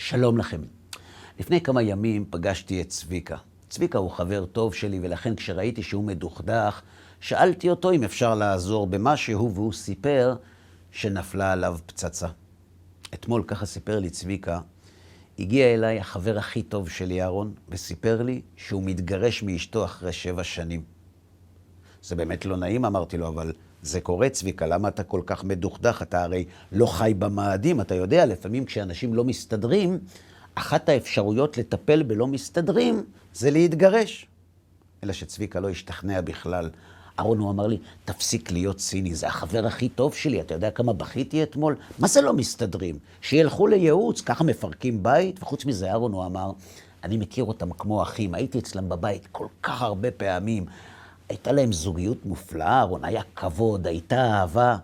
שלום לכם. לפני כמה ימים פגשתי את צביקה. צביקה הוא חבר טוב שלי, ולכן כשראיתי שהוא מדוכדך, שאלתי אותו אם אפשר לעזור במשהו, והוא סיפר שנפלה עליו פצצה. אתמול, ככה סיפר לי צביקה, הגיע אליי החבר הכי טוב שלי, אהרון, וסיפר לי שהוא מתגרש מאשתו אחרי 7 שנים. זה באמת לא נעים, אמרתי לו, אבל זה קורה, צביקה, למה אתה כל כך מדוכדך? אתה הרי לא חי במאדים, אתה יודע, לפעמים כשאנשים לא מסתדרים, אחת האפשרויות לטפל בלא מסתדרים זה להתגרש. אלא שצביקה לא השתכנע בכלל. אהרון, הוא אמר לי, תפסיק להיות ציני, זה החבר הכי טוב שלי, אתה יודע כמה בכיתי אתמול? מה זה לא מסתדרים? שילכו לייעוץ, ככה מפרקים בית, וחוץ מזה, אהרון, הוא אמר, אני מכיר אותם כמו אחים, הייתי אצלם בבית כל כך הרבה פעמים, הייתה להם זוגיות מופלאה, אהרון, היה כבוד, הייתה אהבה.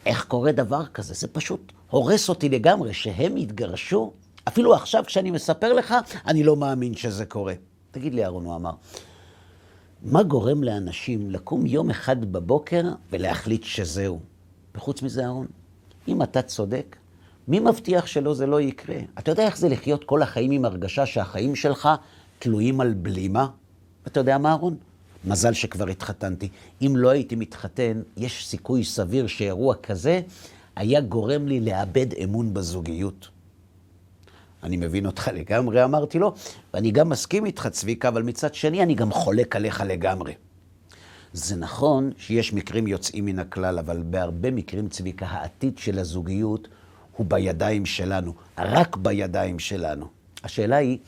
איך קורה דבר כזה? זה פשוט הורס אותי לגמרי, שהם התגרשו. אפילו עכשיו כשאני מספר לך, אני לא מאמין שזה קורה. תגיד לי, אהרון, הוא אמר, מה גורם לאנשים לקום יום אחד בבוקר ולהחליט שזהו? וחוץ מזה, אהרון, אם אתה צודק, מי מבטיח שלא זה לא יקרה? אתה יודע איך זה לחיות כל החיים עם הרגשה שהחיים שלך תלויים על בלימה? אתה יודע מה, אהרון? מזל שכבר התחתנתי. אם לא הייתי מתחתן, יש סיכוי סביר שאירוע כזה היה גורם לי לאבד אמון בזוגיות. אני מבין אותך לגמרי, אמרתי לו, ואני גם מסכים איתך, צביקה, אבל מצד שני אני גם חולק עליך לגמרי. זה נכון שיש מקרים יוצאים מן הכלל, אבל בהרבה מקרים, צביקה, העתיד של הזוגיות הוא בידיים שלנו, רק בידיים שלנו. השאלה היא,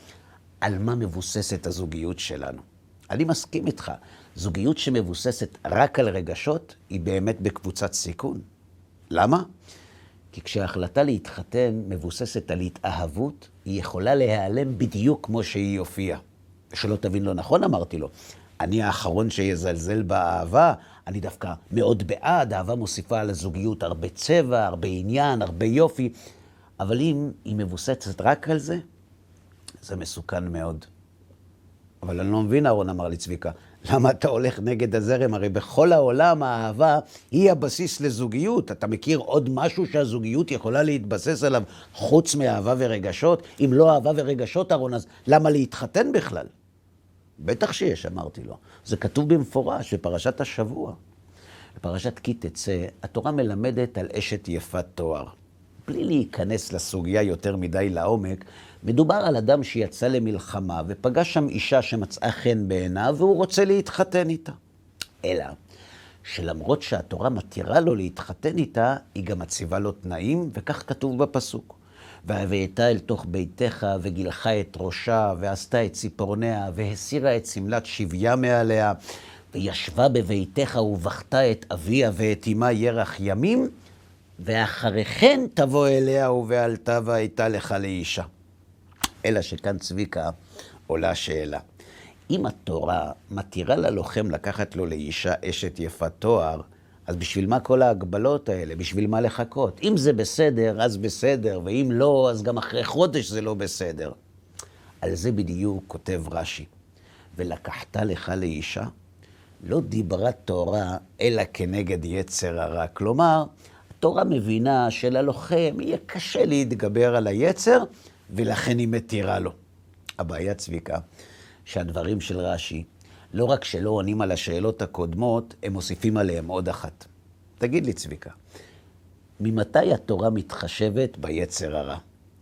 על מה מבוססת הזוגיות שלנו? אני מסכים איתך, זוגיות שמבוססת רק על רגשות היא באמת בקבוצת סיכון. למה? כי כשההחלטה להתחתן מבוססת על התאהבות, היא יכולה להיעלם בדיוק כמו שהיא הופיעה. ושלא תבין לא נכון, אמרתי לו, אני האחרון שיזלזל באהבה, אני דווקא מאוד בעד, אהבה מוסיפה על הזוגיות הרבה צבע, הרבה עניין, הרבה יופי, אבל אם היא מבוססת רק על זה, זה מסוכן מאוד. אבל אני לא מבין, אהרון, אמר לי צביקה, למה אתה הולך נגד הזרם? הרי בכל העולם האהבה היא הבסיס לזוגיות. אתה מכיר עוד משהו שהזוגיות יכולה להתבסס עליו חוץ מאהבה ורגשות? אם לא אהבה ורגשות, אהרון, אז למה להתחתן בכלל? בטח שיש, אמרתי לו. זה כתוב במפורש בפרשת השבוע. בפרשת כי תצא, התורה מלמדת על אשת יפת תואר. בלי להיכנס לסוגיה יותר מדי לעומק, מדובר על אדם שיצא למלחמה ופגש שם אישה שמצאה חן בעיניו והוא רוצה להתחתן איתה. אלא שלמרות שהתורה מתירה לו להתחתן איתה, היא גם מציבה לו תנאים, וכך כתוב בפסוק. והביאתה אל תוך ביתך וגילחה את ראשה ועשתה את ציפורניה והסירה את סמלת שביה מעליה וישבה בביתך ובכתה את אביה ואת אמה ירח ימים, ואחרי כן תבוא אליה ובעלתה והייתה לך לאישה. אלא שכאן, צביקה, עולה שאלה. אם התורה מתירה ללוחם לקחת לו לאישה אשת יפת תואר, אז בשביל מה כל ההגבלות האלה? בשביל מה לחכות? אם זה בסדר, אז בסדר, ואם לא, אז גם אחרי חודש זה לא בסדר. על זה בדיוק כותב רש"י. ולקחת לך לאישה, לא דיברה תורה אלא כנגד יצר הרע. כלומר, התורה מבינה שללוחם יהיה קשה להתגבר על היצר, ולכן היא מתירה לו. הבעיה, צביקה, שהדברים של רש"י, לא רק שלא עונים על השאלות הקודמות, הם מוסיפים עליהם עוד אחת. תגיד לי, צביקה, ממתי התורה מתחשבת ביצר הרע?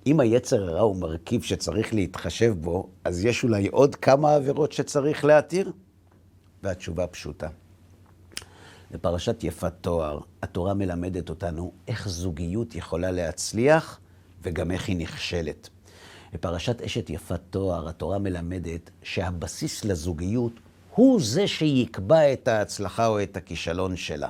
אם היצר הרע הוא מרכיב שצריך להתחשב בו, אז יש אולי עוד כמה עבירות שצריך להתיר? והתשובה פשוטה. בפרשת יפת תואר, התורה מלמדת אותנו איך זוגיות יכולה להצליח, וגם איך היא נכשלת. בפרשת אשת יפת תואר, התורה מלמדת שהבסיס לזוגיות הוא זה שיקבע את ההצלחה או את הכישלון שלה.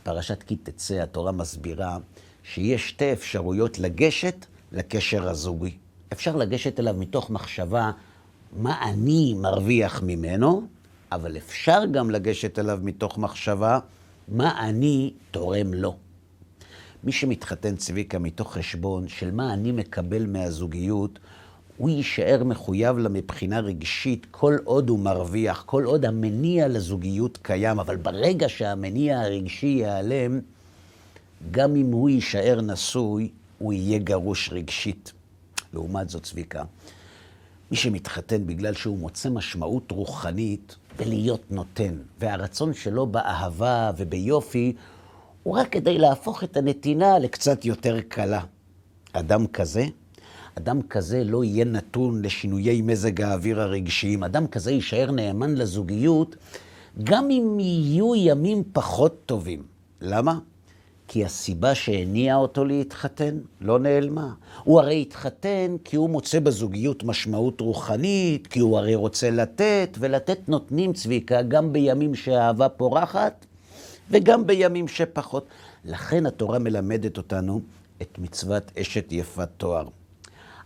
בפרשת כי תצא, התורה מסבירה שיש 2 אפשרויות לגשת לקשר הזוגי. אפשר לגשת אליו מתוך מחשבה מה אני מרוויח ממנו, אבל אפשר גם לגשת אליו מתוך מחשבה מה אני תורם לו. מי שמתחתן, צביקה, מתוך חשבון של מה אני מקבל מהזוגיות, הוא יישאר מחויב לה מבחינה רגשית כל עוד הוא מרוויח, כל עוד המניע לזוגיות קיים, אבל ברגע שהמניע הרגשי ייעלם, גם אם הוא יישאר נשוי, הוא יהיה גרוש רגשית. לעומת זאת, צביקה, מי שמתחתן בגלל שהוא מוצא משמעות רוחנית ולהיות נותן, והרצון שלו באהבה וביופי, הוא רק כדי להפוך את הנתינה לקצת יותר קלה. אדם כזה לא יהיה נתון לשינויי מזג האוויר הרגשיים. אדם כזה יישאר נאמן לזוגיות, גם אם יהיו ימים פחות טובים. למה? כי הסיבה שהניעה אותו להתחתן לא נעלמה. הוא הרי התחתן כי הוא מוצא בזוגיות משמעות רוחנית, כי הוא הרי רוצה לתת, ולתת נותנים, צביקה, גם בימים שהאהבה פורחת, וגם בימים שפחות. לכן התורה מלמדת אותנו את מצוות אשת יפת תואר.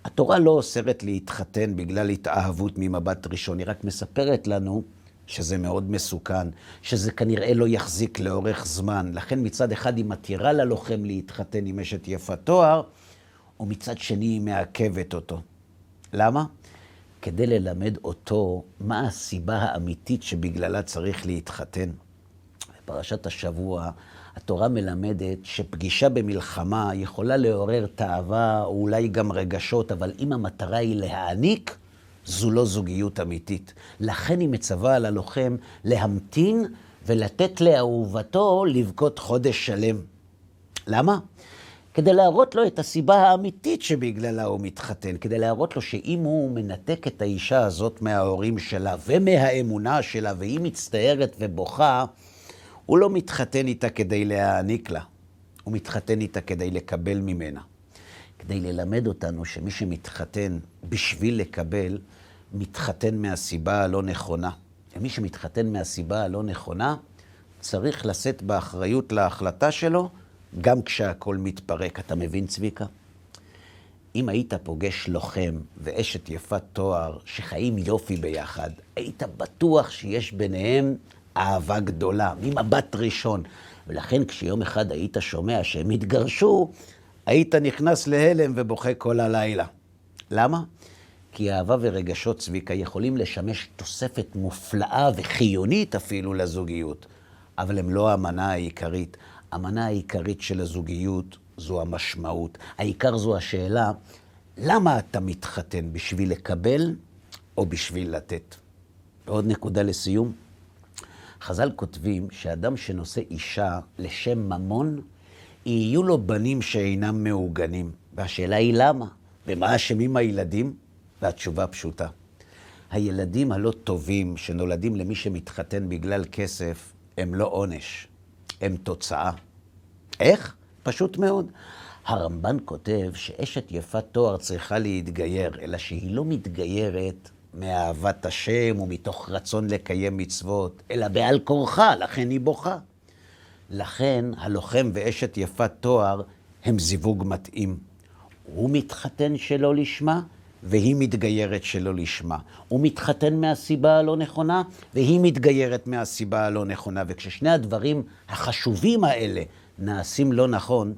התורה לא אוסרת להתחתן בגלל התאהבות ממבט ראשון, היא רק מספרת לנו שזה מאוד מסוכן, שזה כנראה לא יחזיק לאורך זמן. לכן מצד אחד היא מתירה ללוחם להתחתן עם אשת יפת תואר, ומצד שני היא מעכבת אותו. למה? כדי ללמד אותו מה הסיבה האמיתית שבגללה צריך להתחתן. בפרשת השבוע התורה מלמדת שפגישה במלחמה יכולה לעורר תאווה או אולי גם רגשות, אבל אם המטרה היא להעניק, זו לא זוגיות אמיתית. לכן היא מצווה על הלוחם להמתין ולתת לאהובתו לבכות חודש שלם. למה? כדי להראות לו את הסיבה האמיתית שבגללה הוא מתחתן, כדי להראות לו שאם הוא מנתק את האישה הזאת מההורים שלה ומהאמונה שלה, והיא מצטערת ובוכה, הוא לא מתחתן איתה כדי להעניק לה, הוא מתחתן איתה כדי לקבל ממנה. כדי ללמד אותנו שמי שמתחתן בשביל לקבל, מתחתן מהסיבה הלא נכונה. ומי שמתחתן מהסיבה הלא נכונה, צריך לשאת באחריות להחלטה שלו, גם כשהכל מתפרק. אתה מבין, צביקה? אם היית פוגש לוחם ואשת יפת תואר שחיים יופי ביחד, היית בטוח שיש ביניהם אהבה גדולה, ממבט ראשון. ולכן כשיום אחד היית שומע שהם התגרשו, היית נכנס להלם ובוכה כל הלילה. למה? כי אהבה ורגשות, צביקה, יכולים לשמש תוספת מופלאה וחיונית אפילו לזוגיות, אבל הם לא המנה העיקרית. המנה העיקרית של הזוגיות זו המשמעות. העיקר זו השאלה, למה אתה מתחתן? בשביל לקבל או בשביל לתת? ועוד נקודה לסיום. חז"ל כותבים שאדם שנושא אישה לשם ממון, יהיו לו בנים שאינם מעוגנים. והשאלה היא למה? ומה אשמים הילדים? והתשובה פשוטה. הילדים הלא טובים שנולדים למי שמתחתן בגלל כסף, הם לא עונש, הם תוצאה. איך? פשוט מאוד. הרמב"ן כותב שאשת יפת תואר צריכה להתגייר, אלא שהיא לא מתגיירת מאהבת השם ומתוך רצון לקיים מצוות, אלא בעל כורחה, לכן היא בוכה. לכן הלוחם ואשת יפת תואר הם זיווג מתאים. הוא מתחתן שלא לשמה, והיא מתגיירת שלא לשמה. הוא מתחתן מהסיבה הלא נכונה, והיא מתגיירת מהסיבה הלא נכונה. וכששני הדברים החשובים האלה נעשים לא נכון,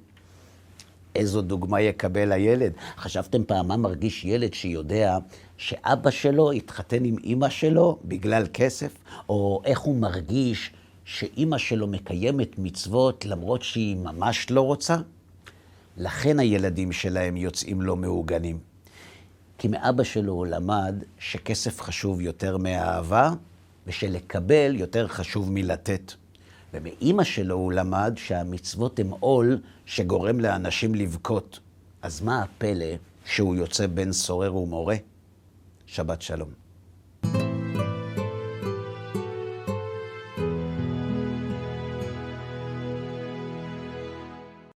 איזו דוגמה יקבל הילד? חשבתם פעם מה מרגיש ילד שיודע שאבא שלו התחתן עם אמא שלו בגלל כסף? או איך הוא מרגיש שאמא שלו מקיימת מצוות למרות שהיא ממש לא רוצה? לכן הילדים שלהם יוצאים לא מעוגנים. כי מאבא שלו הוא למד שכסף חשוב יותר מהאהבה, ושלקבל יותר חשוב מלתת. ומאמא שלו הוא למד שהמצוות הם עול שגורם לאנשים לבכות. אז מה הפלא שהוא יוצא בן סורר ומורה? שבת שלום.